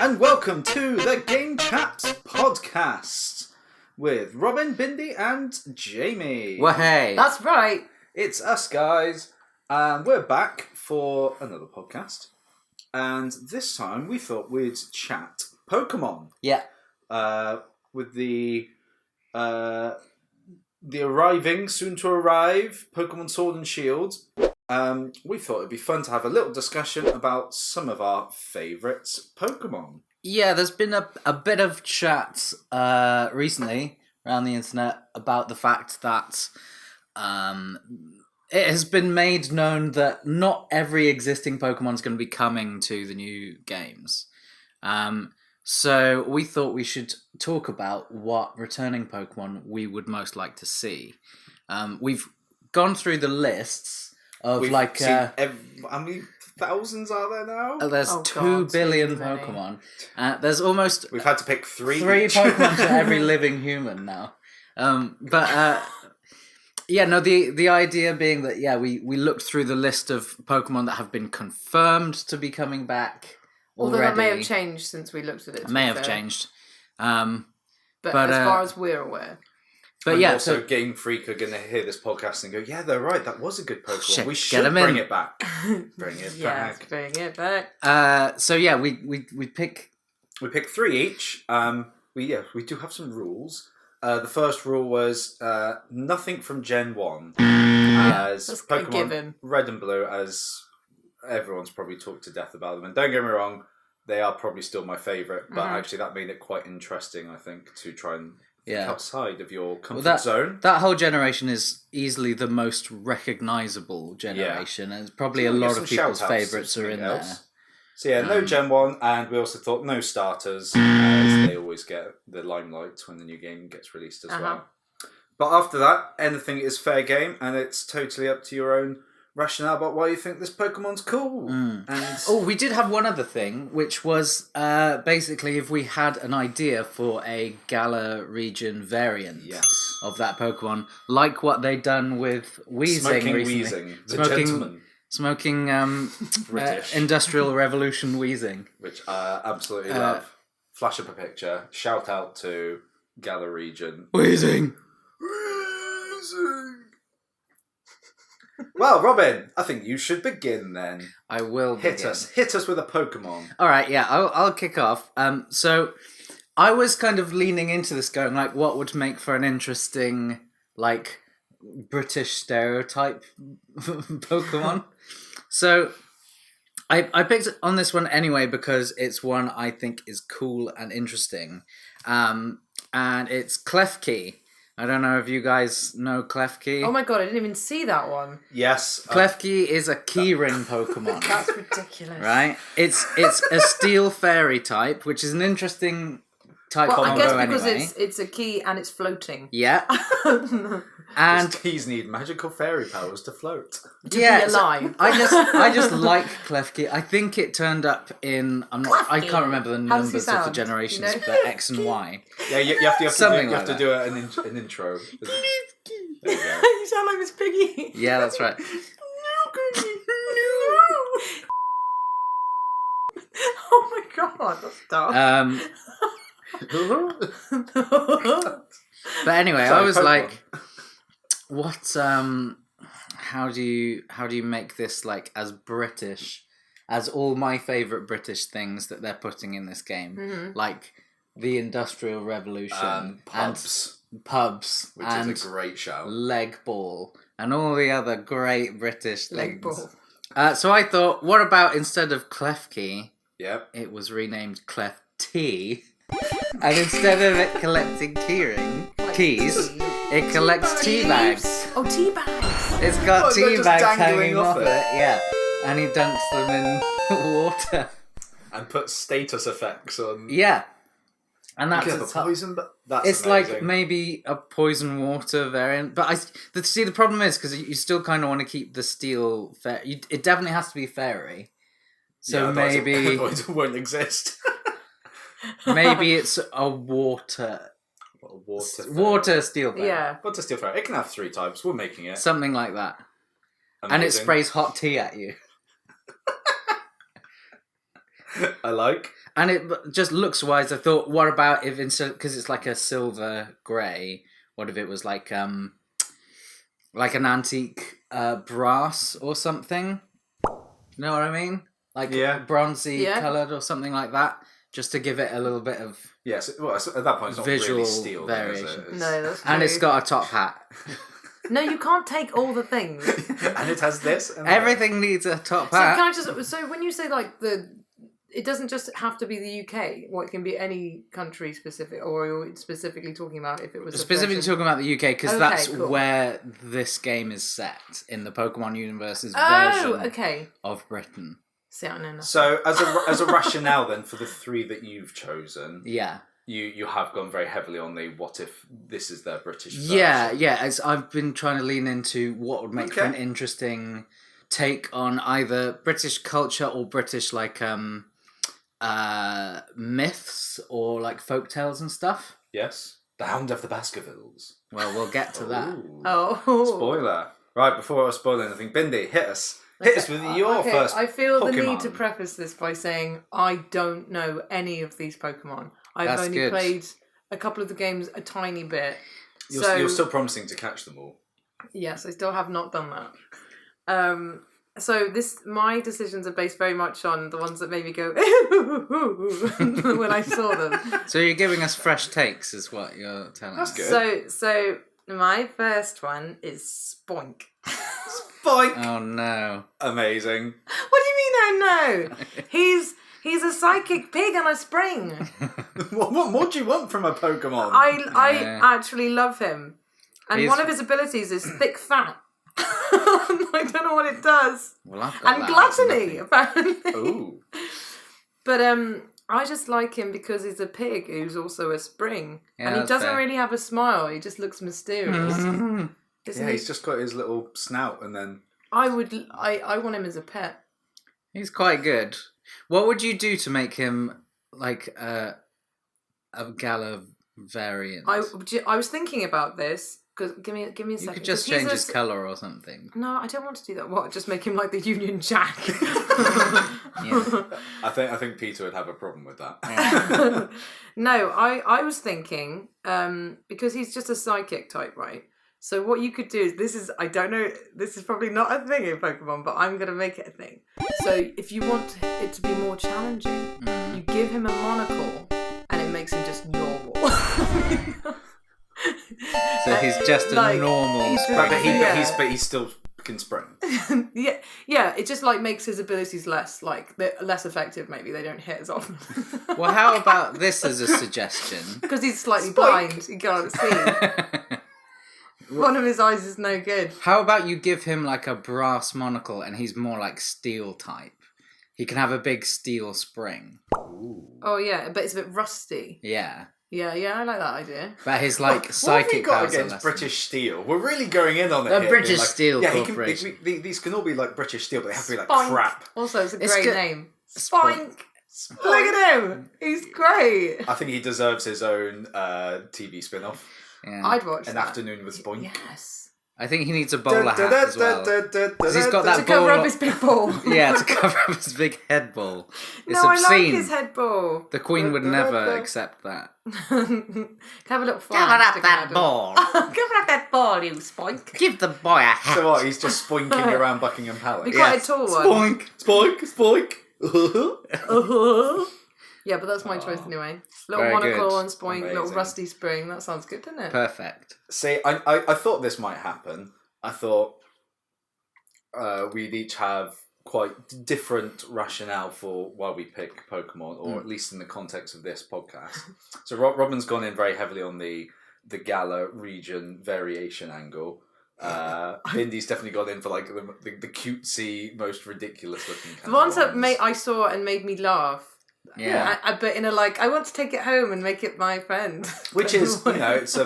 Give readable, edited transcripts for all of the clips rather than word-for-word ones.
and welcome to the Chaps podcast with Robin, Bindi, and Jamie. Well, hey. That's right. It's us guys, and we're back for another podcast. And this time we thought we'd chat Pokemon. Yeah. With the arriving, soon to arrive, Pokemon Sword and Shield. We thought it'd be fun to have a little discussion about some of our favourite Pokemon. Yeah, there's been a bit of chat recently around the internet about the fact that it has been made known that not every existing Pokemon is going to be coming to the new games. So we thought we should talk about what returning Pokemon we would most like to see. We've gone through the lists of how many thousands are there now? There's 2 billion Pokemon. There's almost we've had to pick three Pokemon to every living human now. The idea being that we looked through the list of Pokemon that have been confirmed to be coming back. Although already. that may have changed since we looked at it. May have changed. But as far as we're aware. But also Game Freak are going to hear this podcast and go, yeah, they're right, that was a good Pokemon. Shit, we should bring it back. Bring it back. Bring it back. We pick... We pick 3 each. We do have some rules. The first rule was nothing from Gen 1. As That's Pokemon given. Red and Blue, as everyone's probably talked to death about them. And don't get me wrong, they are probably still my favourite. But actually that made it quite interesting, I think, to try and... outside of your comfort zone. That whole generation is easily the most recognisable generation, and probably a lot of people's favourites are in there. So no Gen 1, and we also thought no starters, as they always get the limelight when the new game gets released as well. But after that, anything is fair game, and it's totally up to your own rationale about why you think this Pokemon's cool. And we did have one other thing, which was basically if we had an idea for a Galar region variant of that Pokemon, like what they'd done with Weezing Smoking recently. Weezing, the gentleman. Smoking British. Industrial Revolution Weezing. Which I absolutely love. Flash up a picture. Shout out to Galar region. Weezing! Well, Robin, I think you should begin then. I will begin. Hit us with a Pokemon. All right, yeah, I'll kick off. So I was kind of leaning into this going, like, what would make for an interesting, like, British stereotype Pokemon? So I picked on this one anyway because it's one I think is cool and interesting. And it's Klefki. I don't know if you guys know Klefki. Oh my god, I didn't even see that one. Yes. Klefki is a keyring Pokemon. That's ridiculous. Right? It's a steel fairy type, which is an interesting type combo I guess because anyway. it's a key and it's floating. Yeah. And these keys need magical fairy powers to float. To be alive. I just like Klefki. I think it turned up in I can't remember the numbers of the generations, but X and Y. Yeah, you have to do an intro. There you go. You sound like Miss Piggy. Yeah, that's right. Oh my god, that's dark. But anyway, Sorry, I was Pokemon. like, what how do you make this like as British as all my favourite British things that they're putting in this game? Like the Industrial Revolution pubs, which is a great show. Leg ball and all the other great British things. Leg ball. So I thought, what about instead of Klefki, it was renamed Klefti, and instead of it collecting keys, it collects tea bags. Oh, tea bags. It's got they're tea just bags dangling hanging off off it, yeah. And he dunks them in water. And puts status effects on. Yeah. And that's a poison, but that's it's amazing. like maybe a poison water variant, but the problem is because you still kind of want to keep the steel fair. It definitely has to be fairy. So maybe it won't exist. maybe it's a water steel fairy. Yeah. What's a steel fairy? It can have 3 types. We're making it. Something like that. Amazing. And it sprays hot tea at you. I like. And it just looks wise. I thought, what about if instead, because it's like a silver grey, what if it was like an antique brass or something? You know what I mean? Like bronzy coloured or something like that, just to give it a little bit of well, at that point, it's not visual really steel variation. Then, No, that's true. And it's got a top hat. No, you can't take all the things. And it has this. And Everything needs a top So hat. can I just? So when you say like it doesn't just have to be the UK. Well, it can be any country specific, or you're specifically talking about if it was Specifically talking about the UK, because Okay, that's cool. where this game is set in the Pokemon Universe's Oh, version okay. of Britain. See, I know nothing. So as a rationale then for the three that you've chosen, Yeah. you have gone very heavily on the what if this is their British version. Yeah. As I've been trying to lean into what would make for an interesting take on either British culture or British like myths or like folk tales and stuff. Yes. The Hound of the Baskervilles. Well, we'll get to that. Ooh. Oh. Spoiler. Right, before I spoil anything, Bindi, hit us. Hit us with your first I feel Pokemon. the need to preface this by saying I don't know any of these Pokemon. I've That's only good. played a couple of the games a tiny bit. You're still promising to catch them all. Yes, I still have not done that. So my decisions are based very much on the ones that made me go when I saw them. So you're giving us fresh takes, is what you're telling us. That's good. So my first one is Spoink. Spoink! Oh no. Amazing. What do you mean? Oh no! He's a psychic pig on a spring. What more do you want from a Pokemon? I actually love him, and one of his abilities is thick fat. I don't know what it does. Well, I've got And that. gluttony, apparently. Ooh. But I just like him because he's a pig who's also a spring, Yeah, and he that's doesn't fair. really have a smile. He just looks mysterious. Yeah, he's just got his little snout and then... I want him as a pet. He's quite good. What would you do to make him like a Galar variant? I was thinking about this. Because give me a second. You could just change his colour or something. No, I don't want to do that. What? Just make him like the Union Jack. Yeah. I think Peter would have a problem with that. No, I was thinking because he's just a psychic type, right? So what you could do is I don't know, this is probably not a thing in Pokemon, but I'm going to make it a thing. So if you want it to be more challenging, you give him a monocle and it makes him just normal. So he's just a normal spring. But he still can spring. yeah, it just like makes his abilities less effective. Maybe they don't hit as often. Well, how about this as a suggestion? Because he's slightly blind, he can't see. One of his eyes is no good. How about you give him like a brass monocle and he's more like steel type? He can have a big steel spring. Ooh. Oh yeah, but it's a bit rusty. Yeah. Yeah, I like that idea. But his like What psychic have you got powers are against less British Steel? We're really going in on it. The here, British being like, Steel yeah, Corporation. these can all be like British Steel, but they have to be like Spoink. crap. Also, it's a It's great good. name. Spoink. Spoink. Look at him. He's great. I think he deserves his own TV spin-off. Yeah. I'd watch An that. Afternoon with Spoink. Yes. I think he needs a bowler hat as well. 'Cause he's got To that cover ball. up his big ball. Yeah, to cover up his big head ball. It's No, obscene. I like his head ball. The Queen would never accept that. Have a little fly. Cover up sticking that out of- ball. Cover up that ball, you spoink. Give the boy a hat. So what? He's just spoinking around Buckingham Palace. Be quite a tall one. Spoink, spoink, spoink. Yeah, but that's my choice anyway. Little Very monocle good. and spoink, little Amazing. rusty spring. That sounds good, doesn't it? Perfect. See, I thought this might happen. I thought we'd each have quite different rationale for why we pick Pokemon, or at least in the context of this podcast. So Robin's gone in very heavily on the Galar region variation angle. Bindy's definitely gone in for like the cutesy, most ridiculous looking kind The ones of that I saw and made me laugh. Yeah. But in a I want to take it home and make it my friend. Which is, it's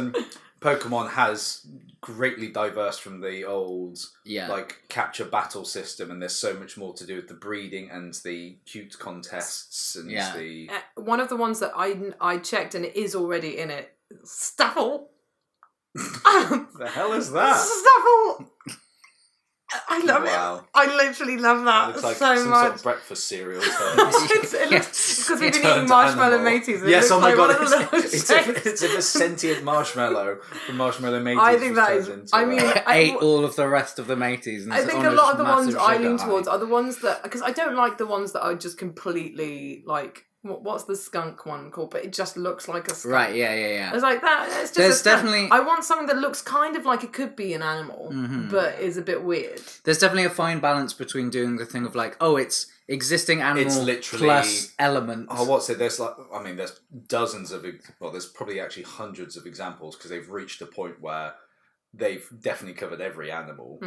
Pokemon has greatly diverse from the old like capture battle system, and there's so much more to do with the breeding and the cute contests and the one of the ones that I checked and it is already in it. Staffle. the hell is that? Staffle. I love Wow. it. I literally love that Looks like so some much. sort of breakfast cereal. It's because we've been eating Turned marshmallow animal. mateys. It Yes, looks oh my like god, one of the little it's shapes. a sentient marshmallow from Marshmallow Mateys. I think that was is. turned into I mean, Ate all of the rest of the mateys. And I it's think on a lot of the ones massive I sugar lean high. towards are the ones that, because I don't like the ones that are just completely like, what's the skunk one called? But it just looks like a skunk. Right, yeah. It's like that. It's just There's a skunk. definitely- I want something that looks kind of like it could be an animal, Mhm. but is a bit weird. There's definitely a fine balance between doing the thing of like, oh, it's existing animal It's literally- plus element. Oh, what's it? There's there's dozens of, there's probably actually hundreds of examples because they've reached a point where they've definitely covered every animal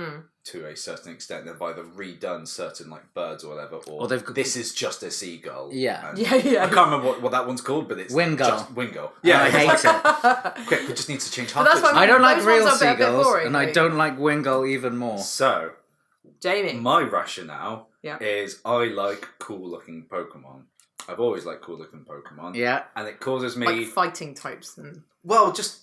to a certain extent. They've either redone certain like birds or whatever, or they've got- this is just a seagull. Yeah. And Yeah. I can't remember what that one's called, but it's Wingull. just Wingull. Yeah, I it's hate like, it. quick, we just need to change But half. that's why I don't like Those real ones are a bit seagulls, boring, and I like- don't like Wingull even more. So, Jamie. my rationale Yeah. is I like cool looking Pokemon. I've always liked cool looking Pokemon. Yeah, And it causes me Like fighting types and just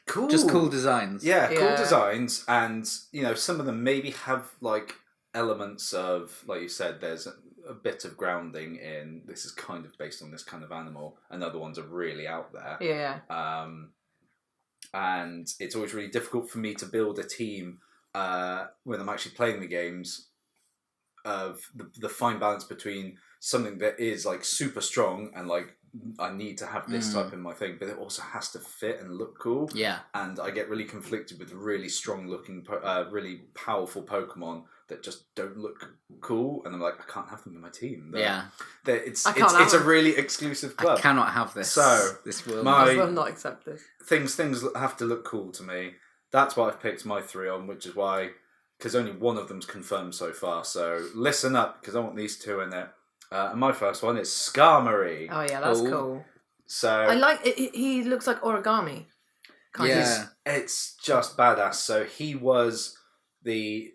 cool. just cool designs. Yeah, cool Yeah. designs, and some of them maybe have like elements of, like you said, there's a bit of grounding in this is kind of based on this kind of animal, and other ones are really out there. yeah. And it's always really difficult for me to build a team when I'm actually playing the games of the fine balance between something that is like super strong and like I need to have this type in my thing, but it also has to fit and look cool. Yeah. And I get really conflicted with really strong looking, really powerful Pokemon that just don't look cool, and I'm like, I can't have them in my team. It's a really exclusive club. I cannot have this. So, this will my- I will not accept this. Things have to look cool to me. That's why I've picked my 3 on, which is why, because only one of them's confirmed so far. So listen up, because I want these 2 in it. And my first one is Skarmory. Oh yeah, that's cool. So I like it. He looks like origami. Kind of. Yeah. it's just badass. So he was the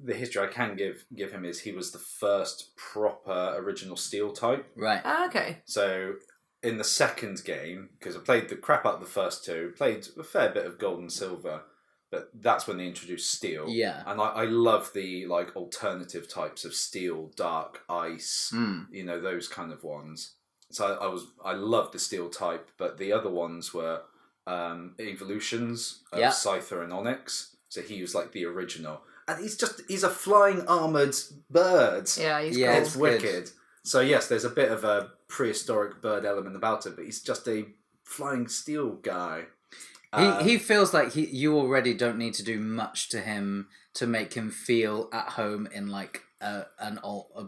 history I can give him is he was the first proper original Steel type. Right. Oh, okay. So in the second game, because I played the crap out of the first 2, played a fair bit of Gold and Silver, but that's when they introduced Steel. Yeah. And I love the like alternative types of Steel, Dark, Ice, those kind of ones. So I loved the Steel type, but the other ones were evolutions of Scyther and Onyx. So he was like the original. And he's a flying armoured bird. Yeah, he's Yeah, cool. It's wicked. So yes, there's a bit of a prehistoric bird element about it, but he's just a flying steel guy. He feels like you already don't need to do much to him to make him feel at home in like a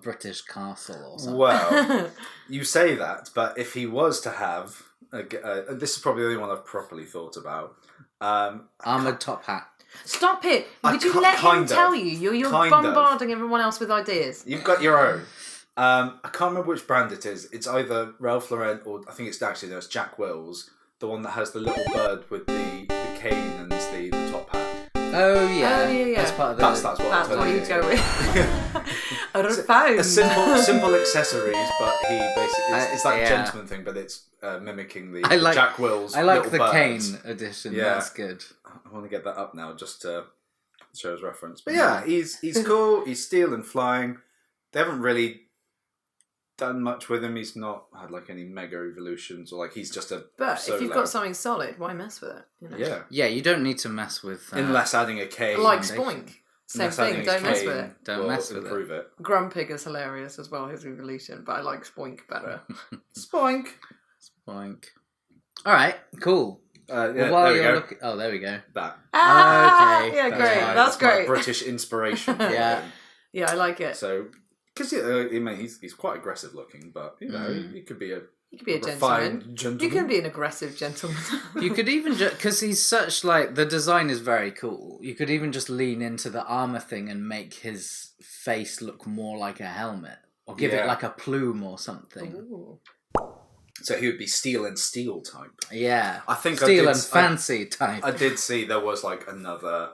British castle or something. Well, you say that, but if he was to have, this is probably the only one I've properly thought about. Armoured top hat. Stop it! I Would you ca- let him kind of. tell you? You're Kind of. bombarding everyone else with ideas. You've got your own. I can't remember which brand it is. It's either Ralph Lauren or I think it's Jack Wills, the one that has the little bird with the cane and the top hat. Oh yeah. yeah. That's part of the. That's what you it is. go with. A simple accessories, but he basically it's that yeah. gentleman thing, but it's mimicking the I like- Jack Wills. I like little the birds. cane edition. Yeah. That's good. I want to get that up now just to show his reference. But yeah, he's cool. He's steel and flying. They haven't really done much with him. He's not had like any mega evolutions or like he's just a. But solo. if you've got something solid, why mess with it? Yeah. Yeah, you don't need to mess with. Unless adding a cane. Like Foundation. Spoink. Same unless thing. adding a Don't mess cane with it. Don't will mess with it. improve it. Grumpig is hilarious as well, his evolution, but I like Spoink better. Spoink. Spoink. All right. Cool. Yeah, Well, while there we you're go. looking, oh, there we go. That. Ah, Okay, yeah, that's great. fine. That's my great. British inspiration. for Yeah. him. Yeah, I like it. So, because he's quite aggressive looking, but he could be a You could be a refined gentleman. gentleman. You can be an aggressive gentleman. You could even just because he's such like the design is very cool. You could even just lean into the armor thing and make his face look more like a helmet, or give it like a plume or something. Ooh. So he would be steel and steel type. Yeah, I think steel I and fancy type. I did see there was like another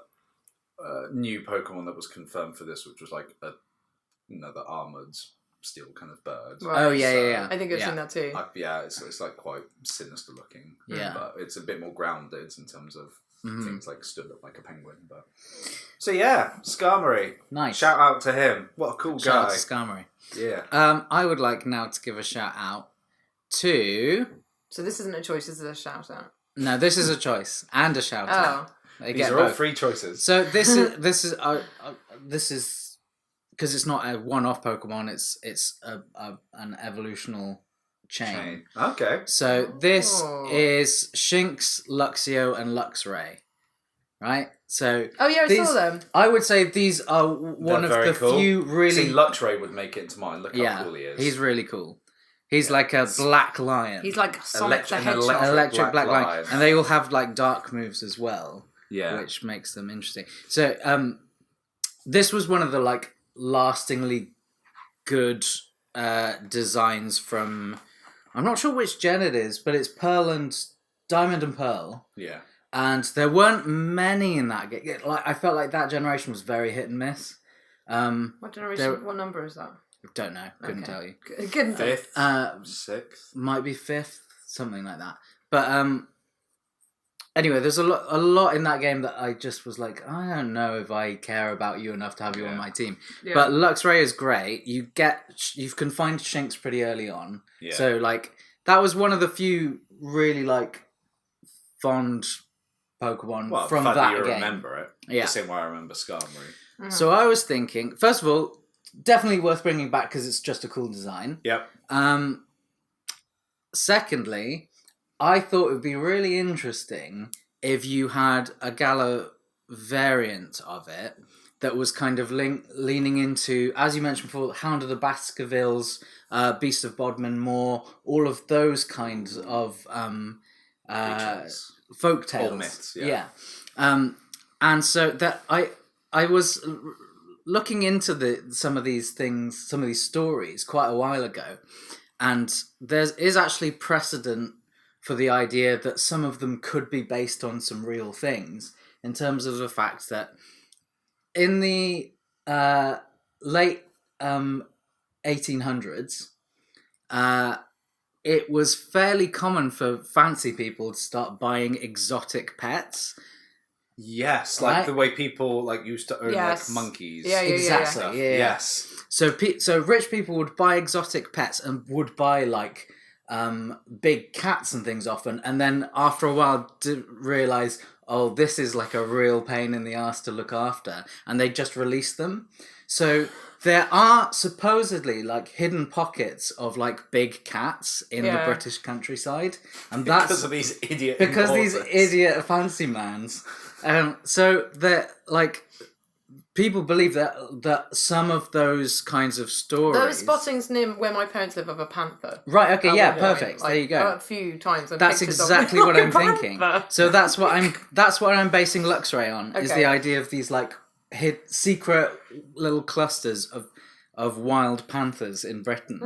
new Pokemon that was confirmed for this, which was like another armored steel kind of bird. Right. Oh yeah. I think I've seen that too. It's like quite sinister looking. Yeah. But it's a bit more grounded in terms of things like stood up like a penguin. But so yeah, Skarmory. Nice. Shout out to him. What a cool Shout out guy. to Skarmory. Yeah. I would like now to give a shout out to. So this isn't a choice. This is a shout out. No, this is a choice and a shout out. They These get are all both. 3 choices. So this is because it's not a one-off Pokemon. It's an evolutional chain. Okay. So this is Shinx, Luxio, and Luxray, right? So I saw them. I would say these are one of the few really. See, Luxray would make it into mine. Look how cool he is. He's really cool. He's like a black lion. He's like Sonic the Hedgehog. Electric black lion. And they all have like dark moves as well. Yeah. Which makes them interesting. So this was one of the like lastingly good designs from, I'm not sure which gen it is, but it's Diamond and Pearl. Yeah. And there weren't many in that game. Like I felt like that generation was very hit and miss. What generation? What number is that? Don't know. Couldn't tell you. Couldn't tell. 5th, 6th, might be 5th, something like that. But anyway, there's a lot in that game that I just was like, I don't know if I care about you enough to have you on my team. Yeah. But Luxray is great. You can find Shinx pretty early on. Yeah. So like that was one of the few really like fond Pokemon from that game. Remember it. Yeah. The same way I remember Skarmory. Mm-hmm. So I was thinking, first of all, definitely worth bringing back because it's just a cool design. Yep. Secondly, I thought it would be really interesting if you had a Galar variant of it that was kind of leaning into, as you mentioned before, Hound of the Baskervilles, Beast of Bodmin Moor, all of those kinds of folk tales. Or myths, yeah. And so that I was looking into some of these things, some of these stories quite a while ago, and there is actually precedent for the idea that some of them could be based on some real things, in terms of the fact that in the late 1800s, it was fairly common for fancy people to start buying exotic pets. Yes, like the way people like used to own like monkeys. Exactly. Yeah. Yes. So rich people would buy exotic pets and would buy like big cats and things often, and then after a while realize, oh, this is like a real pain in the ass to look after, and they just release them. So there are supposedly like hidden pockets of like big cats in the British countryside, and that's because of these idiot fancy mans. So that like people believe that some of those kinds of stories. There were spottings near where my parents live of a panther. Right. Okay. Yeah. Perfect. Like, there you go. A few times. That's exactly what I'm thinking. So that's what I'm basing Luxray on. Is the idea of these like secret little clusters of wild panthers in Britain.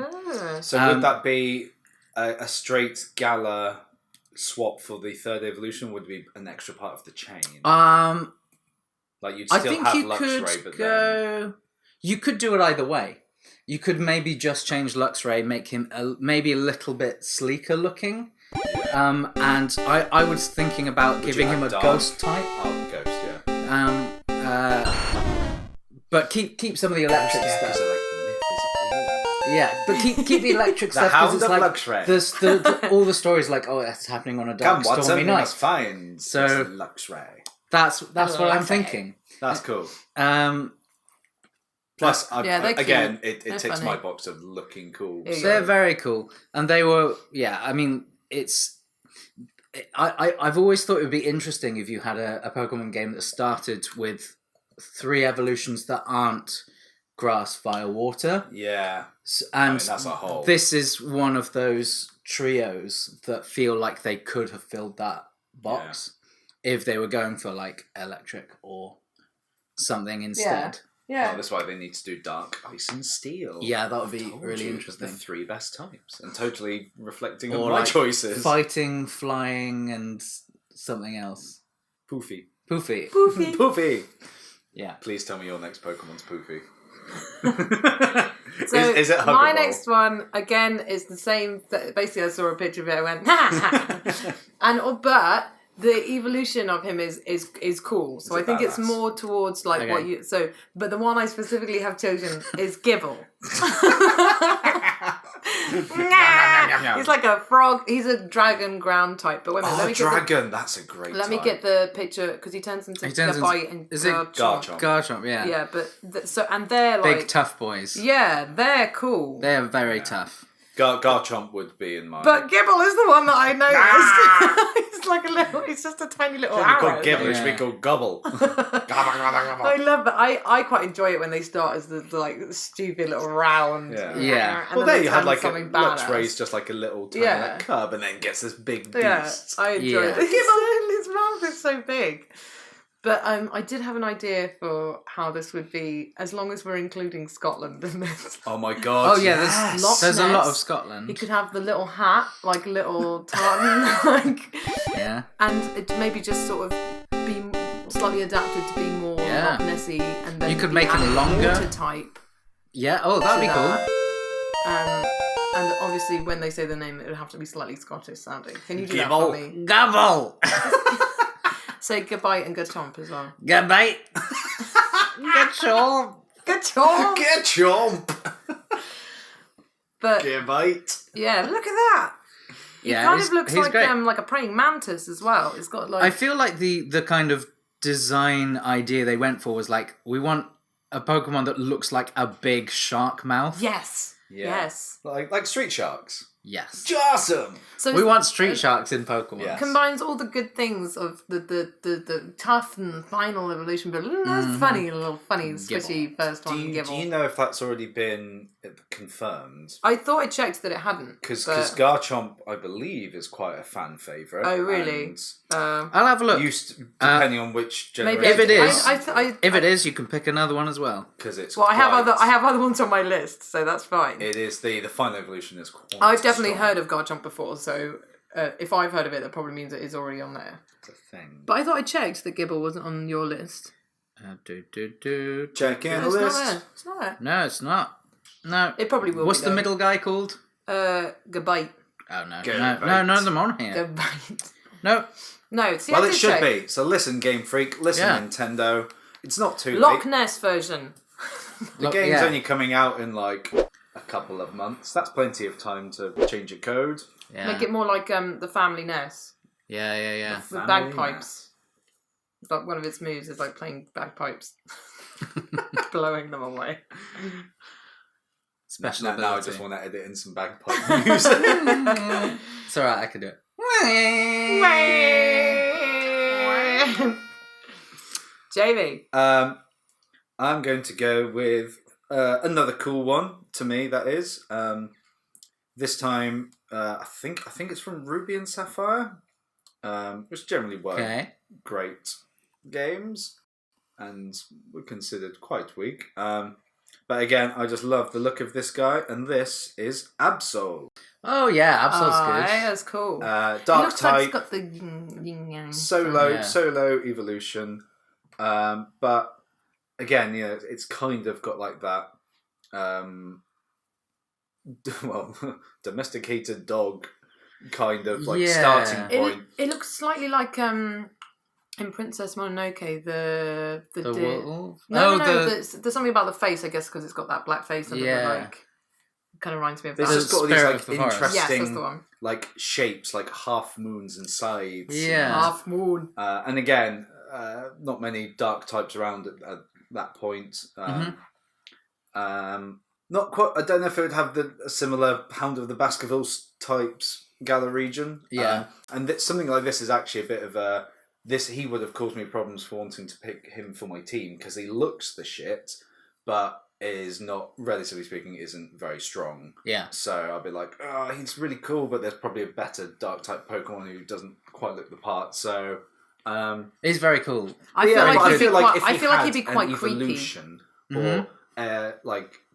So would that be a straight Galar swap for the 3rd evolution? Would be an extra part of the chain? Like you'd still have Luxray, but then you could do it either way. You could maybe just change Luxray, make him maybe a little bit sleeker looking. And I was thinking about giving him a ghost type. Oh, ghost, yeah. But keep some of the electric stuff. Yeah, but keep the electric stuff because it's like all the stories like, oh, it's happening on a dark stormy night. Fine. So Luxray. That's what I'm thinking. That's cool. Plus, again, it ticks funny. My box of looking cool. So. They're very cool, and they were. Yeah, I mean, I've always thought it would be interesting if you had a Pokemon game that started with 3 evolutions that aren't grass, fire, water. Yeah, and that's a whole. This is one of those trios that feel like they could have filled that box if they were going for like electric or something instead. Yeah. Oh, that's why they need to do Dark, Ice, and Steel. Yeah, that would be really interesting. The 3 best types, and totally reflecting on my choices. Fighting, flying, and something else. Poofy. Yeah. Please tell me your next Pokemon's Poofy. So is it huggable? My next one again is the same. Basically, I saw a picture of it. I went, ha ha. But the evolution of him is cool. So I think it's more towards like what you. So, but the one I specifically have chosen is Gibble. He's like a frog. He's a dragon ground type. But wait a minute, let me dragon. That's a great. Let me get the picture because he turns into Gabite and is it Garchomp? Garchomp, yeah. Yeah, but so and they're like big tough boys. Yeah, they're cool. They're very tough. Garchomp would be in mine. But Gibble is the one that I noticed. He's like a little. He's just a tiny little arrow. Called Gibble. It should be called Gobble. I love that. I quite enjoy it when they start as the like stupid little round. Yeah. And well, there you had like Luxray's just like a little tiny like cub, and then gets this big beast. Yeah, I enjoy it. His mouth is so big. But I did have an idea for how this would be, as long as we're including Scotland in this. Oh my god! Oh yeah, there's a lot of Scotland. He could have the little hat, like little tartan, like and it maybe just sort of be slightly adapted to be more Loch Nessy, and then you could make him longer type. Yeah. Oh, that'd be cool. And obviously, when they say the name, it would have to be slightly Scottish sounding. Can you do that for me? Gobble. Say Gabite and Garchomp as well. Gabite. Garchomp. Garchomp. Garchomp. But Gabite. Yeah, look at that. He kind of looks like a praying mantis as well. It's got like. I feel like the kind of design idea they went for was like, we want a Pokemon that looks like a big shark mouth. Yes. Yeah. Yes. Like street sharks. Yes. Awesome. So we want street sharks in Pokemon. Yes. Combines all the good things of the tough and final evolution, but that's funny, a little funny, squishy first one. Do you know if that's already been confirmed? I thought I checked that it hadn't. Because Garchomp, I believe, is quite a fan favourite. Oh, really? I'll have a look. Depending on which generation. Maybe if it is, if it is, you can pick another one as well. Because it's I have other ones on my list, so that's fine. It is the final evolution is quite I've definitely heard of Garchomp before, so if I've heard of it, that probably means it is already on there. It's a thing. But I thought I checked that Gibble wasn't on your list. Check in the list. It's not there. No, it's not. No. It probably will. What's the middle guy called? Gabite. Oh no. None of them on here. Gabite. No. No, it's well, it should be. So listen, Game Freak. Listen, Nintendo. It's not too late. Loch Ness version. The game's only coming out in like a couple of months. That's plenty of time to change your code. Yeah. Make it more like the Family Ness. Yeah. With bagpipes. Like one of its moves is like playing bagpipes, blowing them away. Special now ability. I just want to edit in some bagpipe music. It's alright, I can do it. JV. I'm going to go with another cool one to me. That is this time. I think it's from Ruby and Sapphire, which generally were great games and were considered quite weak. But again, I just love the look of this guy, and this is Absol. Oh yeah, Absol's good. Yeah, that's cool. Dark type. Like it's got the yin-yang. Solo evolution. But again, it's kind of got like that. Domesticated dog kind of like starting point. It looks slightly like in Princess Mononoke the wolf. There's something about the face, I guess, because it's got that black face and kind of reminds me of that. It's just got all these like interesting yes, that's the one. like shapes, like half moons and sides. Yeah, half moon. And again, not many dark types around at that point. Not quite. I don't know if it would have a similar Hound of the Baskervilles types Galar region. Yeah, and something like this is actually a bit of a. He would have caused me problems for wanting to pick him for my team because he looks the shit, but is not, relatively speaking, isn't very strong. Yeah. So I'll be like, oh, he's really cool, but there's probably a better dark type Pokemon who doesn't quite look the part. So he's very cool. I feel like he'd be quite evolution, creepy. Or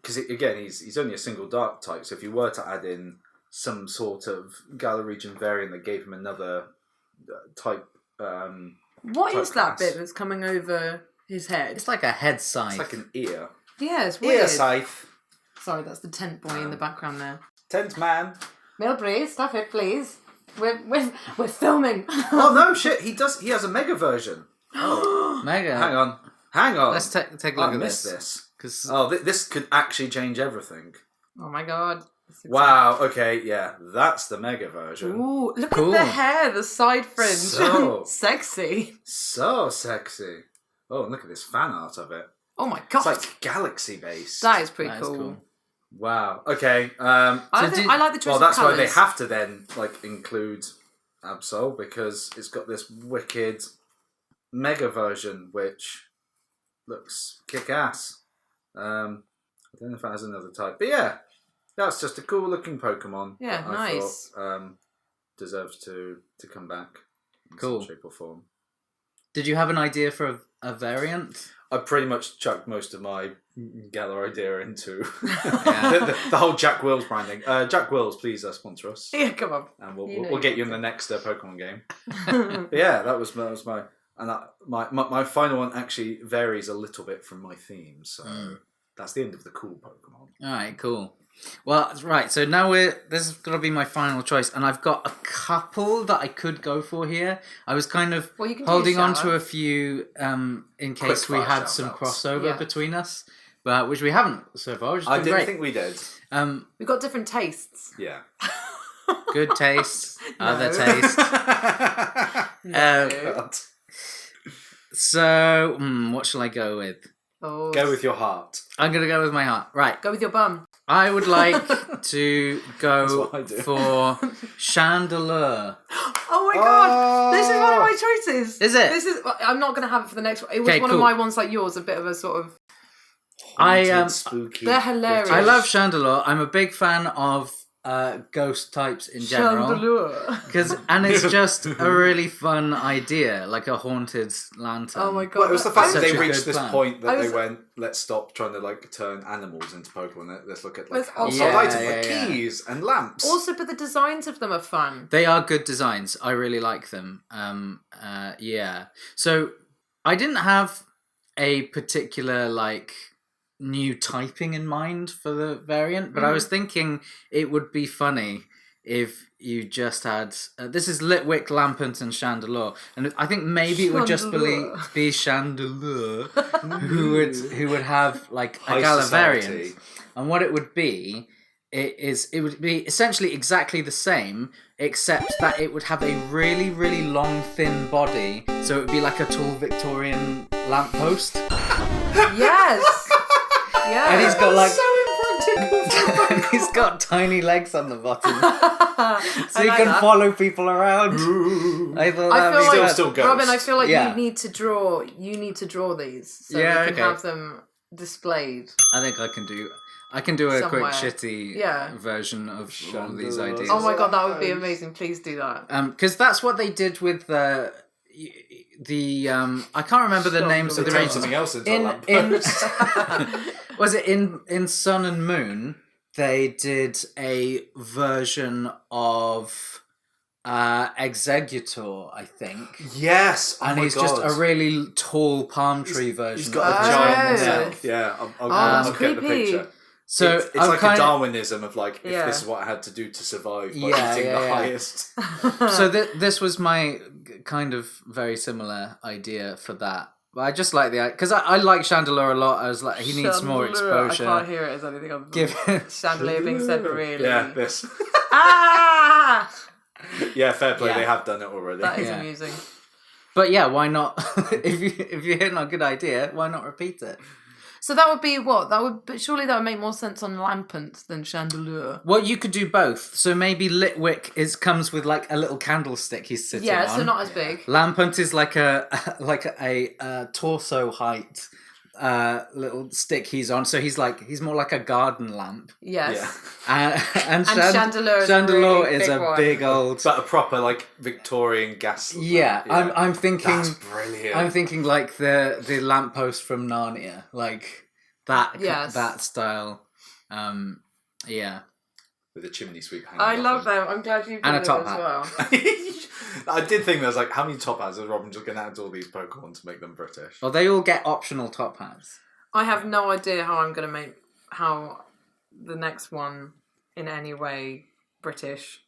because again he's only a single dark type. So if you were to add in some sort of Galar region variant that gave him another type. What is that bit that's coming over his head? It's like a head scythe. It's like an ear. Yeah, it's weird. Ear scythe. Sorry, that's the tent boy in the background there. Tent man. Milbury, stop it, please. We're filming. Oh no, shit! He does. He has a mega version. Oh, Mega. Hang on. Let's take a look I at missed this. this. 'Cause- Oh, this could actually change everything. Oh my god. Wow. Okay. Yeah, that's the mega version. Ooh, look Cool. at the hair, the side fringe. So- Sexy. So sexy. Oh, and look at this fan art of it. Oh my god. It's like galaxy based. That is pretty That is cool. cool. Wow. Okay. I like the choice Well, of that's why colours. they have to then like include Absol, because it's got this wicked mega version which looks kick ass. I don't know if it has another type, but yeah, that's just a cool looking Pokemon. Yeah, that nice. I thought, deserves to come back in Cool. some shape or form. Did you have an idea for a variant? I pretty much chucked most of my Galar idea into Yeah. the whole Jack Wills branding. Jack Wills, please sponsor us, Yeah, come on. and You know we'll get you in the next Pokemon game. But yeah, that was my and my final one actually varies a little bit from my theme, so that's the end of the cool Pokemon. All right, cool. Well, right. So now this is gonna be my final choice, and I've got a couple that I could go for here. I was kind of Well, you can do holding on to shout-outs. a few in case we Quick-fire had some shout-outs. crossover Yeah. between us, but which we haven't so far. Which has I been didn't great. think we did. We've got different tastes. Yeah. Good taste, other No. taste. No. So, what shall I go with? Oh. Go with your heart. I'm gonna go with my heart. Right. Go with your bum. I would like to That's go what I do. for Chandelure. Oh my god, this is one of my choices. Is it? This is. I'm not going to have it for the next one. It was Okay, one cool. of my ones like yours, a bit of a sort of. Haunted, spooky. they're hilarious. I love Chandelure. I'm a big fan of ghost types in general. Chandelure. And it's just a really fun idea, like a haunted lantern. Oh my god. Well, it was the fact that Such they a reached good this plan. point that I they was- went, let's stop trying to like turn animals into Pokemon. Let's look at like That's household awesome. items like Yeah. keys and lamps. Also, but the designs of them are fun. They are good designs. I really like them. Yeah. So I didn't have a particular like new typing in mind for the variant, but I was thinking it would be funny if you just had this is Litwick, Lampant, and Chandelure, and I think maybe it would just Chandelure. be Chandelure who would have like a High Galar society. variant, and what it would be. It would be essentially exactly the same, except that it would have a really, really long, thin body. So it would be like a tall Victorian lamppost. Yes. Yeah. And he's got like, so impractical. and he's got tiny legs on the bottom, so I you like can that. follow people around. I thought I that'd feel be like good. Still ghost. Robin. I feel like Yeah. you need to draw these so Yeah, we can okay. have them displayed. I think I can do a Somewhere. quick shitty Yeah. version of all of these Chandelure. ideas. Oh my god, that would be amazing. Please do that. Because that's what they did with the I can't remember the names of They the turned regions. something else into a In lamppost. was it in Sun and Moon? They did a version of Executor, I think, Yes, and he's just a really tall palm tree version. He's got of a the giant himself. neck. Yeah, I'll that's I'll get the creepy. picture. So it's I'm like kinda- a Darwinism of like, if Yeah. this is what I had to do to survive by Yeah, eating yeah, the yeah. highest. So this was my kind of very similar idea for that. But I just like the because I like Chandelure a lot. I was like, he needs more Chandelier. exposure. I can't hear it as anything other than Give chandelier being said really. Yeah, this. Ah! Yeah, fair play. Yeah. They have done it already. That is Yeah. amusing. But yeah, why not? if you're hitting a good idea, why not repeat it? So that would be what? But surely that would make more sense on Lampant than Chandelure. Well, you could do both. So maybe Litwick comes with like a little candlestick he's sitting Yeah, on. so not as big. Lampant is like a torso height little stick he's on. So he's more like a garden lamp. Yes. Yeah. And Chandelure is a Chandelure really is big a one. big old. But a proper like Victorian gas. Yeah, I'm thinking. That's brilliant. I'm thinking like the lamppost from Narnia, like that. Yes. That style. Yeah. with a chimney sweep hanging. I off love them. them. I'm glad you And a did it top as hat. well. I did think there was like, how many top hats is Robin just going to add to all these Pokemon to make them British? Well, they all get optional top hats. I have no idea how I'm going to make how the next one in any way British.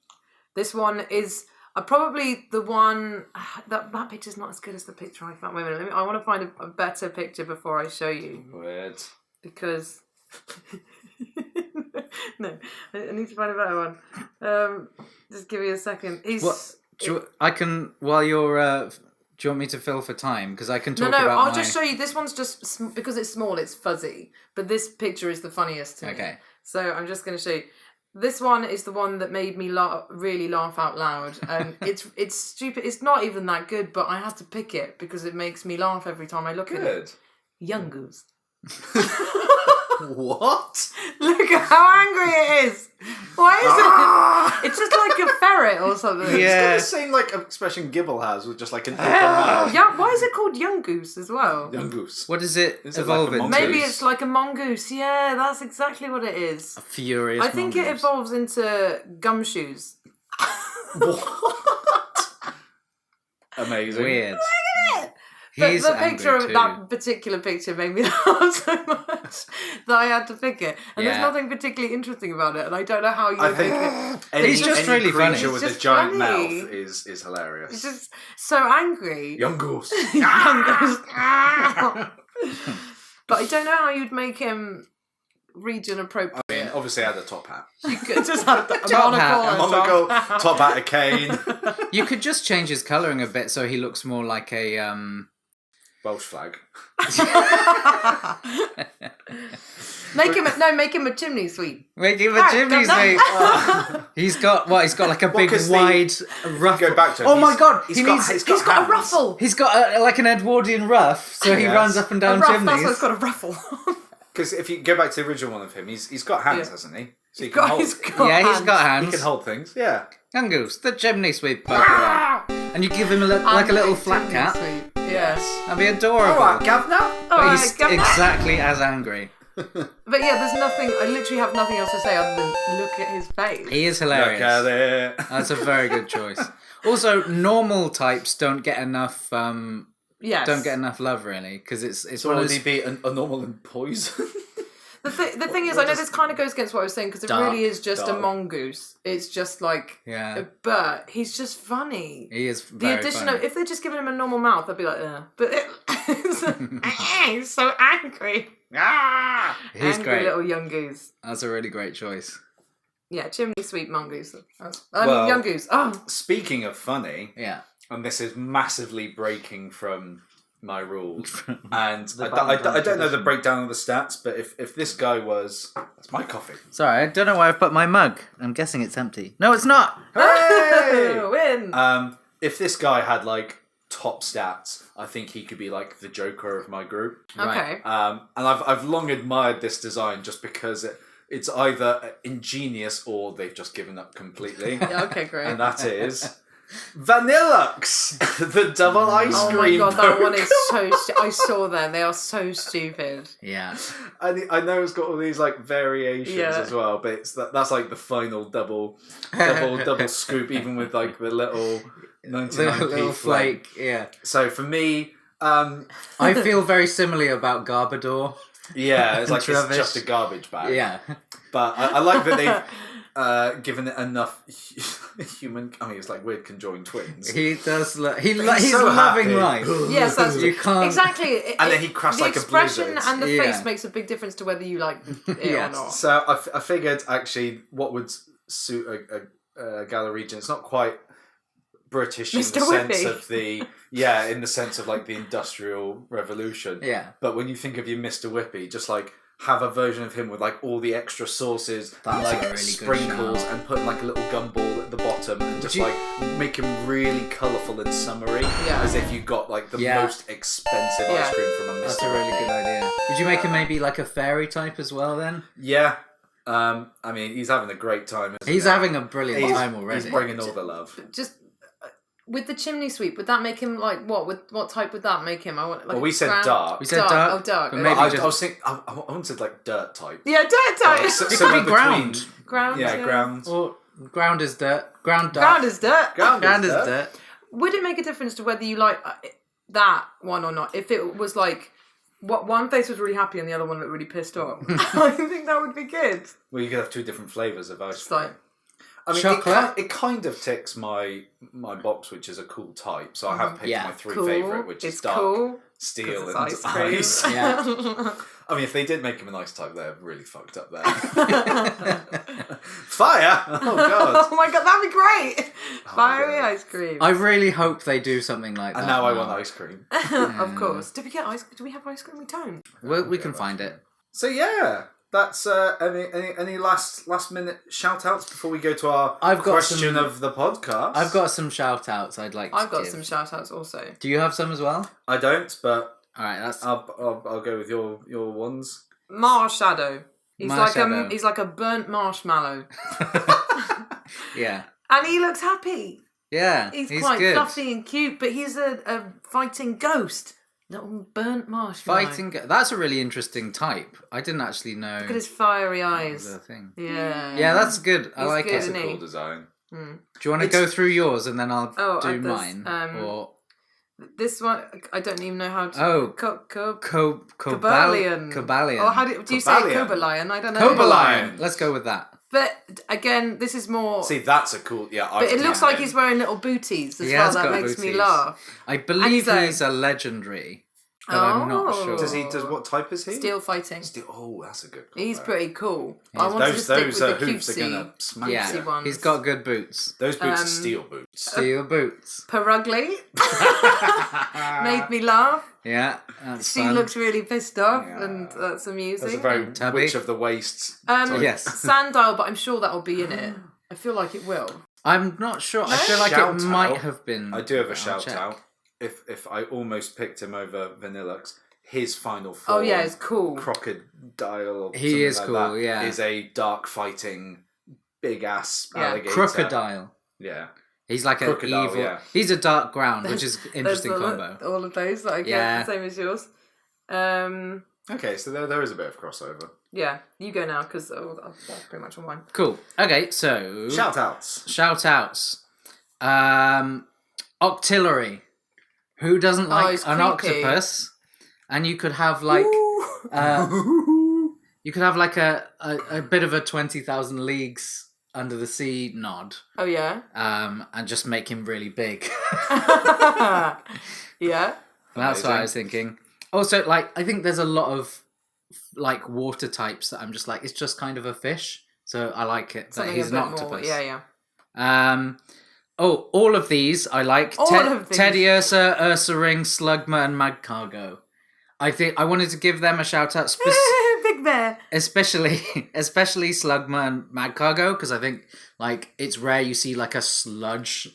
This one is. Probably the one that picture's not as good as the picture I found. Wait a minute, I want to find a better picture before I show you. Weird. Because no, I need to find a better one. Just give me a second. I can while you're. Do you want me to fill for time? Because I can talk about I'll just show you. This one's just because it's small, it's fuzzy. But this picture is the funniest to me. Okay. So I'm just going to show you. This one is the one that made me really laugh out loud. And it's stupid. It's not even that good, but I had to pick it because it makes me laugh every time I look at it. Young Goose. What? Look at how angry it is. Why is it? It's just like a ferret or something. Yeah. It's got the same like expression Gibble has with just like an open mouth. Yeah. Why is it called Young Goose as well? Young Goose. What does it Is evolve it like a into? Maybe it's like a mongoose. Yeah, that's exactly what it is. A furious I think it mongoose. evolves into gumshoes. What? Amazing. Weird. The picture of too. that particular picture made me laugh so much that I had to pick it. And there's nothing particularly interesting about it, and I don't know how you make it. He's just really funny. Creature with It's a just giant funny. mouth is hilarious. It's just so angry. Young Goose. Young Goose. But I don't know how you'd make him region appropriate. I mean, obviously, I had a top hat. You could just have a Top hat. Monocle, top hat, a cane. You could just change his colouring a bit so he looks more like a Welsh flag. Make him a chimney sweep. Make him a chimney sweep. He's got like a big 'cause wide ruff. Go back to him. Oh my god! He's got a hands. ruffle. He's got like an Edwardian ruff, so he Yes. runs up and down That's chimneys. why it's got a ruffle. Because if you go back to the original one of him, he's got hands, Yeah. hasn't he? So He's got He's hands. got hands. He can hold things. Yeah. Young Goose, the chimney sweep Pokemon. And you give him like a little flat cap. Yes. That'd be adorable. All right, Gavna. But he's exactly as angry. But yeah, there's nothing. I literally have nothing else to say other than look at his face. He is Look hilarious. at it. That's a very good choice. Also, normal types don't get enough. Yes. Don't get enough love really because it's So one of would those. he be a normal and poison? The thing is, I know this kind of goes against what I was saying because it Dark, really is just a dark. mongoose. It's just like, Yeah. but he's just funny. He is The very addition funny. of if they're just giving him a normal mouth, I'd be like, but he's so angry. He's Angry great. little young goose. That's a really great choice. Yeah, chimney sweep mongoose. Well- Young goose. Oh, Speaking of funny, Yeah. and this is massively breaking from my rules, and The I don't know the tradition. breakdown of the stats, but if this guy was... That's my coffee. Sorry, I don't know where I've put my mug. I'm guessing it's empty. No, it's not. Hey! win. If this guy had like top stats, I think he could be like the Joker of my group. Okay. And I've long admired this design just because it's either ingenious or they've just given up completely. Yeah, okay, great. And that is Vanillux, the double ice Oh my cream. god, that one Pokemon. is so. I saw them. They are so stupid. Yeah. And I know it's got all these like variations Yeah. as well, but that's like the final double scoop, even with like the little 99p little flake. flake. Yeah. So for me, I feel very similarly about Garbodor. yeah, it's like it's Travis. just a garbage bag. Yeah. But I like that they've given it enough human. I mean, it's like weird conjoined twins. He does. But He's so loving happy. life. Yes, that's You can't. exactly. And then he crashed the like a expression blizzard. and the Yeah. face makes a big difference to whether you like it Yes. or not. So I figured actually what would suit a Galar region. It's not quite British in Mr. the sense Whippy. of in the sense of like the Industrial Revolution. Yeah. But when you think of your Mr. Whippy, just like have a version of him with like all the extra sauces and That's like a really good sprinkles shout. and putting like a little gumball at the bottom and just you- like make him really colourful and summery, Yeah. as if you got like the Yeah. most expensive Yeah. ice cream from a Mr. That's a really Whippy. good idea. Would you make him maybe like a fairy type as well then? Yeah. I mean, he's having a great time. Isn't He's he? having a brilliant He's- time already. He's bringing all the love. Just with the chimney sweep, would that make him like what? With what type would that make him? I want like. Well, we said ground- dark. We said dark. Oh, dark. but okay. maybe I just- was thinking, I wanted like dirt type. Yeah, dirt type. So- It could somewhere be ground. between- Ground. Yeah, ground. Or ground is dirt. Ground dark. Ground is dirt. Ground is dirt. Would it make a difference to whether you like that one or not? If it was like, what one face was really happy and the other one looked really pissed off, I think that would be good. Well, you could have two different flavours of ice It's cream. like, I mean, Chocolate? it kind of ticks my box, which is a cool type. So I have picked my three favourite, which is dark, steel, and ice. Yeah. I mean, if they did make him an ice type, they're really fucked up there. Fire! Oh god! Oh my god, that'd be great! Oh, Fiery God. ice cream. I really hope they do something like that. And now I want ice cream. Of course. Did we get ice? Do we have ice cream? We don't. We can find it. So yeah, that's any last minute shout outs before we go to our question of the podcast. I've got some shout outs I'd like to I've got give. some shout outs also. Do you have some as well? I don't, but All right, that's I'll go with your ones. Marshadow. He's Marshadow. like a burnt marshmallow. yeah. And he looks happy. Yeah, He's he's quite good. fluffy and cute, but he's a fighting ghost. Little burnt marshmallow. That's a really interesting type. I didn't actually know. Look at his fiery that eyes. was a thing. Yeah. Yeah, that's good. I He's like good, it. That's a isn't cool he? design. Hmm. Do you want to go through yours and then I'll do there's, mine? Or This one, I don't even know how to... Oh. Cobalion. Cobalion. Or how do you say Cobalion. Cobalion? I don't know. Cobalion. Let's go with that. But again, this is more... See, that's a cool... Yeah, but it looks like he's wearing little booties as He well. has That got makes me booties. laugh. I believe so- he's a legendary, but I'm not Oh. sure. Does he? What type is he? Steel fighting. Oh, that's a good. He's combo. pretty cool. Yeah. I wanted to stick Those with the hooves are cutesy. gonna smack Yeah, you. ones. he's got good boots. Those boots are steel boots. Steel boots. Perugly made me laugh. Yeah, that's She fun. looks really pissed off, Yeah. and that's amusing. That's a very Tubby. witch of the waist. Yes. Sandile, but I'm sure that'll be in it. I feel like it will. I'm not sure. I No? feel like Shout it might out. have been. I do have a I'll shout check. out. If I almost picked him over Vanillux, his final form. Oh yeah, it's cool. Crocodile. Or He something is like cool, that, yeah. Is a dark fighting big ass Yeah. alligator. Crocodile. Yeah. He's like an Crocodile, evil. yeah. He's a dark ground, which is interesting There's combo. all of those that I get, Yeah. the same as yours. Okay, so there is a bit of crossover. Yeah, you go now because that's pretty much on mine. Cool. Okay, so Shout outs. shout outs. Octillery. Who doesn't like he's an creepy. octopus? And you could have like you could have like a bit of a 20,000 Leagues Under the Sea nod. Oh yeah. And just make him really big. Yeah. That's what I was thinking. Also, like, I think there's a lot of like water types that I'm just like, it's just kind of a fish, so I like it. But Something he's a an bit octopus. more. Yeah. All of these I like. All of these. Teddy Ursa, Ursa Ring, Slugma, and Mad Cargo. I think I wanted to give them a shout out, Big Bear. especially Slugma and Mad Cargo, because I think like it's rare you see like a sludge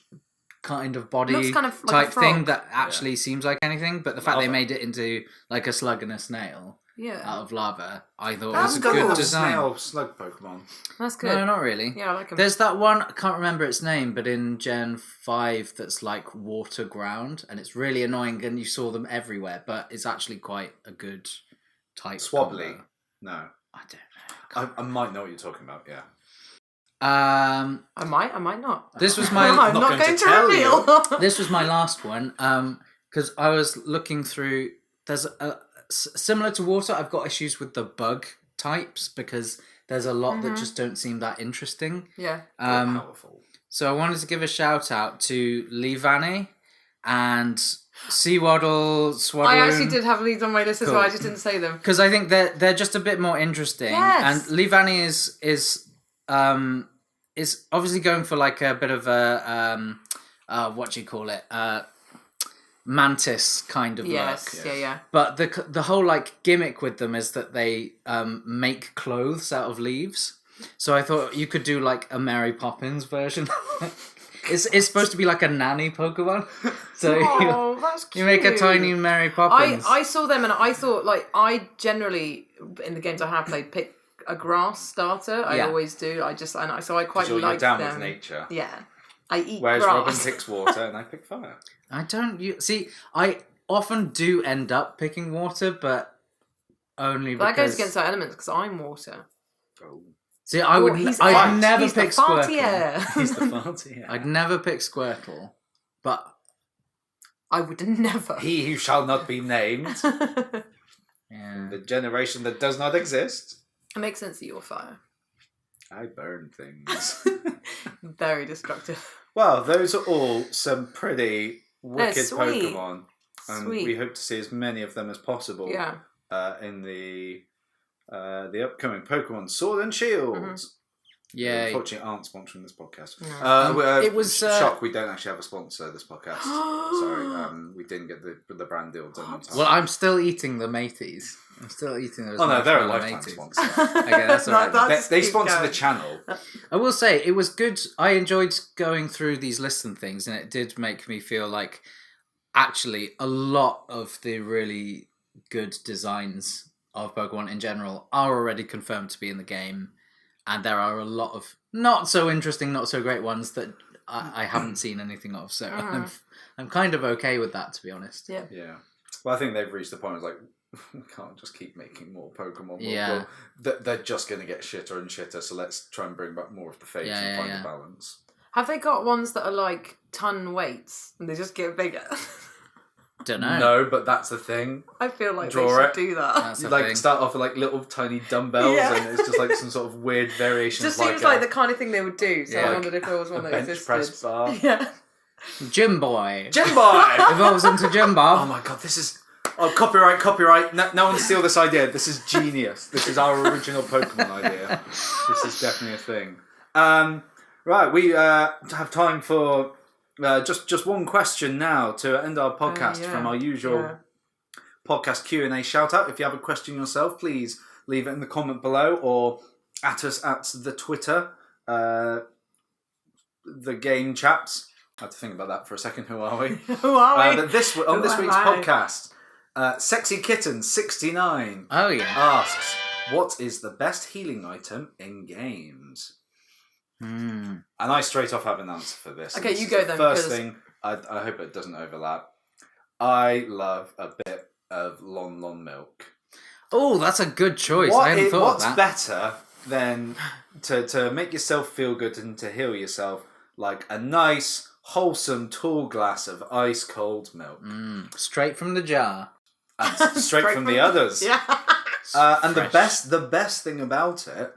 kind of body Looks kind of like a type thing frog. that actually seems like anything. But the fact they Lava. made it into like a slug and a snail Yeah. out of lava, I thought That's was a cool. good Good design. snail slug Pokemon. That's good. No, not really. Yeah, I like him. There's that one, I can't remember its name, but in Gen 5 that's like water ground, and it's really annoying, and you saw them everywhere, but it's actually quite a good type. Swabbly. combo. No. I don't I might know what you're talking about, yeah. know. I might not. This was I'm my not going going to to tell reveal. this was my last one, because I was looking through, there's similar to water, I've got issues with the bug types, because there's a lot that just don't seem that interesting. Yeah. Very powerful. So I wanted to give a shout out to Leavanny and Seawaddle, Swaddle. I actually did have these on my list as well. Cool. I just didn't say them. Because I think they're just a bit more interesting. Yes. And Leavanny is obviously going for like a bit of a what do you call it? Mantis kind of Yes. look. Yeah. But the whole like gimmick with them is that they make clothes out of leaves. So I thought you could do like a Mary Poppins version. It's supposed to be like a nanny Pokemon. So Oh, that's cute. you make a tiny Mary Poppins. I saw them and I thought like I generally in the games I have played pick a grass starter. I Yeah. always do. So I quite You're like down them. with nature. Yeah. I eat Whereas grass. Robin picks water and I pick fire. I don't see. I often do end up picking water, but only That because goes against our elements because I'm water. Oh. see. I would. He's I'd never he's pick the farty Squirtle. air. He's the party. Yeah. I'd never pick Squirtle, but I would never. He who shall not be named. yeah. The generation that does not exist. It makes sense that you're fire. I burn things. Very destructive. Well, those are all some pretty wicked sweet. Pokemon. And we hope to see as many of them as possible in the upcoming Pokemon Sword and Shield. Mm-hmm. Yeah. Unfortunately, aren't sponsoring this podcast. No. It was shock. We don't actually have a sponsor this podcast. Sorry, we didn't get the brand deal done. Well, I'm still eating the Mateys. I'm still eating those. Oh no, they're a marshmallow lifetime Mateys. sponsor. Okay, that's all right. They sponsor the channel. I will say it was good. I enjoyed going through these lists and things, and it did make me feel like actually a lot of the really good designs of Pokemon in general are already confirmed to be in the game, and there are a lot of not so interesting, not so great ones that I haven't seen anything of. So I'm kind of okay with that, to be honest. Yeah. Yeah. Well, I think they've reached the point where it's like, we can't just keep making more Pokemon. They're just going to get shitter and shitter, so let's try and bring back more of the face and find the balance. Have they got ones that are like ton weights and they just get bigger? Don't know. No, but that's the thing. I feel like they should do that. You like start off with like little tiny dumbbells, and it's just like some sort of weird variation. It just seems like the kind of thing they would do. So I wondered if there was one that bench existed. press bar. Yeah. Gym Boy. Gym Boy evolves into Gym Bob. Oh my god, this is copyright. No one steal this idea. This is genius. This is our original Pokemon idea. This is definitely a thing. Right, we have time for just one question now to end our podcast from our usual podcast Q&A shout out. If you have a question yourself, please leave it in the comment below or at us at the Twitter, the game Chaps. I have to think about that for a second. Who are we? Who are we? But this week's podcast, Sexy Kitten 69 asks, what is the best healing item in games? And I straight off have an answer for this. Okay, you go then. First thing, I hope it doesn't overlap. I love a bit of Lon milk. Oh, that's a good choice. I hadn't thought of that. What's better than to make yourself feel good and to heal yourself like a nice, wholesome, tall glass of ice cold milk, straight from the jar, and straight from the others. Yeah. And the best thing about it.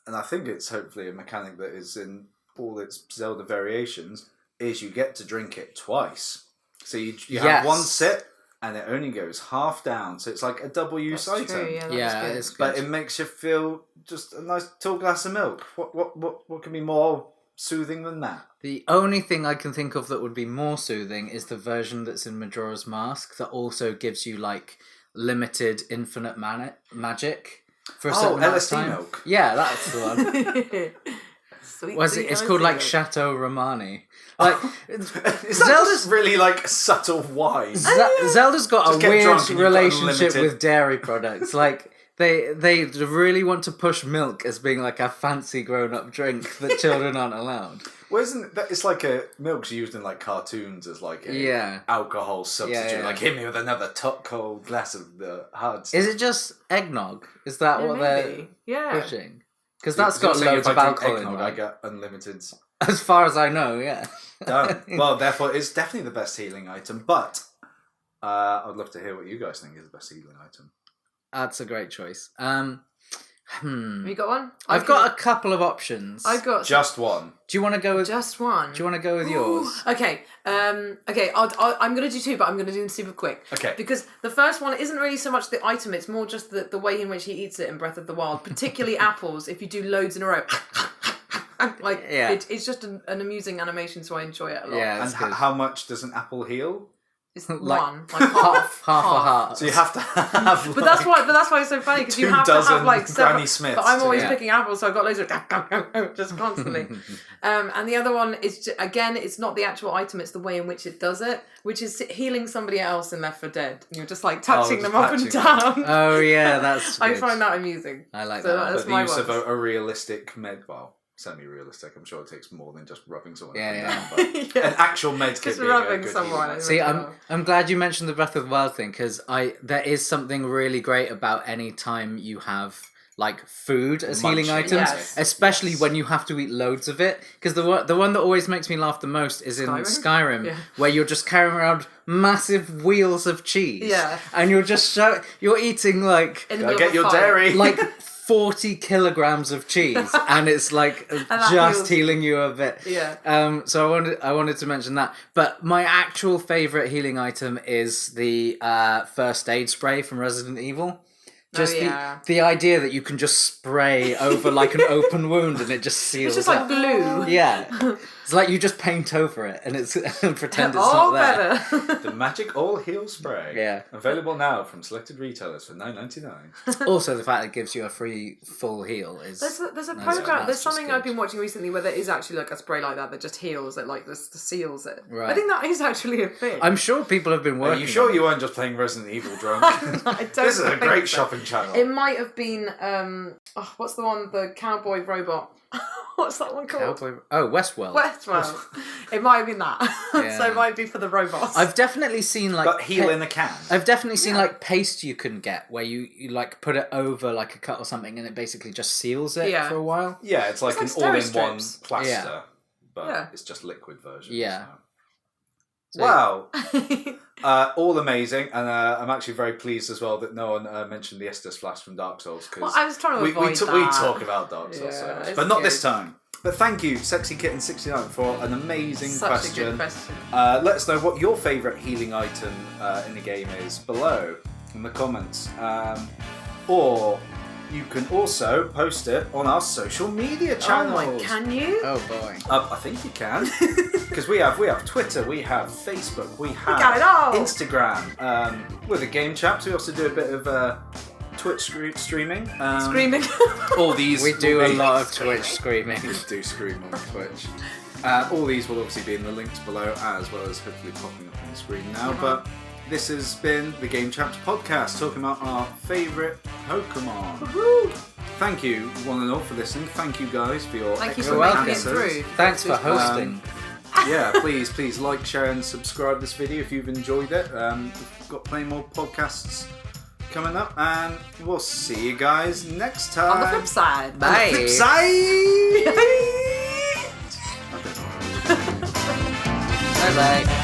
And I think it's hopefully a mechanic that is in all its Zelda variations, is you get to drink it twice. So you have one sip, and it only goes half down. So it's like a double use item. True, it's good. But it makes you feel just a nice tall glass of milk. What can be more soothing than that? The only thing I can think of that would be more soothing is the version that's in Majora's Mask that also gives you like limited infinite magic. For a certain amount of LSD time. milk. Yeah, that's the one. It's called like Chateau Romani. Like is that just really like subtle wine? Zelda's got just a weird drunk relationship with dairy products. Like they really want to push milk as being like a fancy grown-up drink that children aren't allowed. Well, isn't that, it's like milk's used in like cartoons as like a alcohol substitute. Like hit me with another cold glass of the hard stuff. Is it just eggnog? Is that what maybe. they're pushing? Because that's got loads of alcohol in it. I get unlimited. As far as I know, yeah. Done. Well, therefore, it's definitely the best healing item. But I'd love to hear what you guys think is the best healing item. That's a great choice. Have you got one? I've got a couple of options. I've got just one. Do you want to go with just one? Do you want to go with yours? Okay. I'm going to do two, but I'm going to do them super quick. Okay. Because the first one isn't really so much the item; it's more just the way in which he eats it in Breath of the Wild. Particularly apples. If you do loads in a row, it's just an amusing animation, so I enjoy it a lot. Yeah. And how much does an apple heal? It's one, like half a heart. So you have to have. But that's why it's so funny because you have to have like several. Granny Smiths. But I'm always picking apples, so I've got loads of just constantly. And the other one is again, it's not the actual item; it's the way in which it does it, which is healing somebody else in Left 4 Dead. And you're just like touching them up and down. Oh yeah, that's. I find that amusing. I like so that. That's but my the use ones. of a realistic semi-realistic. I'm sure it takes more than just rubbing someone up and down, but an actual med kit. Just rubbing someone. See, I'm glad you mentioned the Breath of the Wild thing because there is something really great about any time you have like food as healing items, especially when you have to eat loads of it. Because the one that always makes me laugh the most is in Skyrim, where you're just carrying around massive wheels of cheese, and you're just you're eating like gotta get your dairy like 40 kilograms of cheese, and it's like that just heals. healing you a bit. Yeah. So I wanted to mention that. But my actual favorite healing item is the first aid spray from Resident Evil. Just the idea that you can just spray over like an open wound and it just seals. It's just up. like glue. Yeah. It's like you just paint over it and it's and pretend it's All not there. better. The magic all heal spray. Yeah. Available now from selected retailers for $9.99. Also, the fact it gives you a free full heal is. There's a that's program. There's just something good. I've been watching recently where there is actually like a spray like that just heals it, like this seals it. Right. I think that is actually a thing. I'm sure people have been Are working. you sure on you weren't just playing Resident Evil drunk? I don't This is a think great so. shopping channel. It might have been what's the one? The cowboy robot. What's that one called? Cowboy. Oh, Westworld. Westworld. It might have been that. Yeah. So it might be for the robots. I've definitely seen like. But heal in a can. I've definitely seen like paste you can get where you like put it over like a cut or something and it basically just seals it Yeah. for a while. Yeah, it's like It's an like all-in-one Steristrips. plaster, Yeah. but it's just liquid version. Yeah. So. Wow. All amazing, and I'm actually very pleased as well that no one mentioned the Estus Flash from Dark Souls, because Well, I was trying to we avoid that. talk about Dark Souls, so Yeah, much, it's but not good. this time. But thank you, Sexy Kitten 69, for an amazing Such question. a good question. Let us know what your favourite healing item in the game is below in the comments, or you can also post it on our social media channels. Oh my, can you? Oh boy. I think you can, because we have Twitter, we have Facebook, we have got it all. Instagram. With the Game Chaps, we also do a bit of Twitch streaming. Screaming. All these We do will a be- lot of Twitch screaming. We do scream on Twitch. All these will obviously be in the links below, as well as hopefully popping up on the screen now. But this has been the Game Chaps podcast, talking about our favourite Pokemon. Woohoo! Thank you, one and all, for listening. Thank you guys for your Thank you excellent for making it answers. through. Thanks for hosting. Yeah, please like, share, and subscribe this video if you've enjoyed it. We've got plenty more podcasts coming up, and we'll see you guys next time. On the flip side. Bye. On the flip side. Bye bye.